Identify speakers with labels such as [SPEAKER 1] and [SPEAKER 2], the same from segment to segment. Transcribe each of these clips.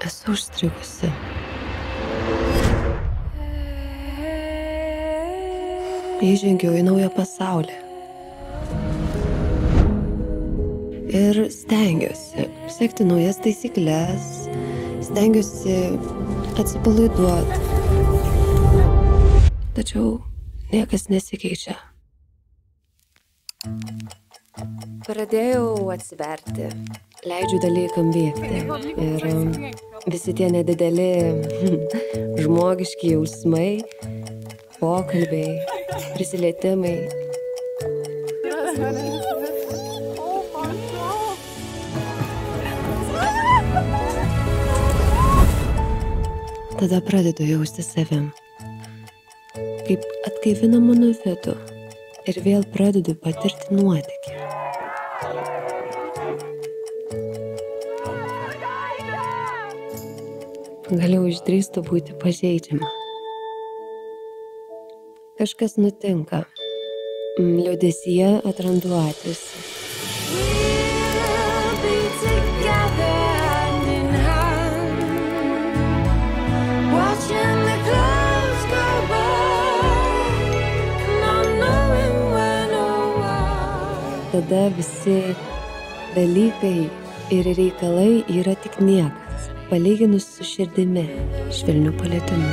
[SPEAKER 1] Esu užstrigusi. Įžengiau į naują pasaulį. Ir stengiuosi sekti naujas taisyklės, stengiuosi atsipalaiduoti. Tačiau niekas nesikeičia. Pradėjau atsiverti, leidžiu dalykam bėgti. Ir visi tie nedideli žmogiški jausmai, pokalbiai, prisilietimai. Tada pradedu jausti savim, kaip atgaivina mano vidų ir vėl pradedu patirti nuotykį. Galiau išdrįstu būti pažeidžiama. Kažkas nutinka. Liūdesyje atrandu atilsį. Tada visi dalykai ir reikalai yra tik niekas, palyginus su širdimi, švelniu palietimu.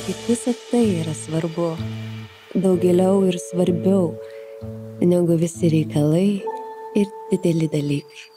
[SPEAKER 1] Kaip visa tai yra svarbu, daug giliau ir svarbiau negu visi reikalai ir dideli dalykai.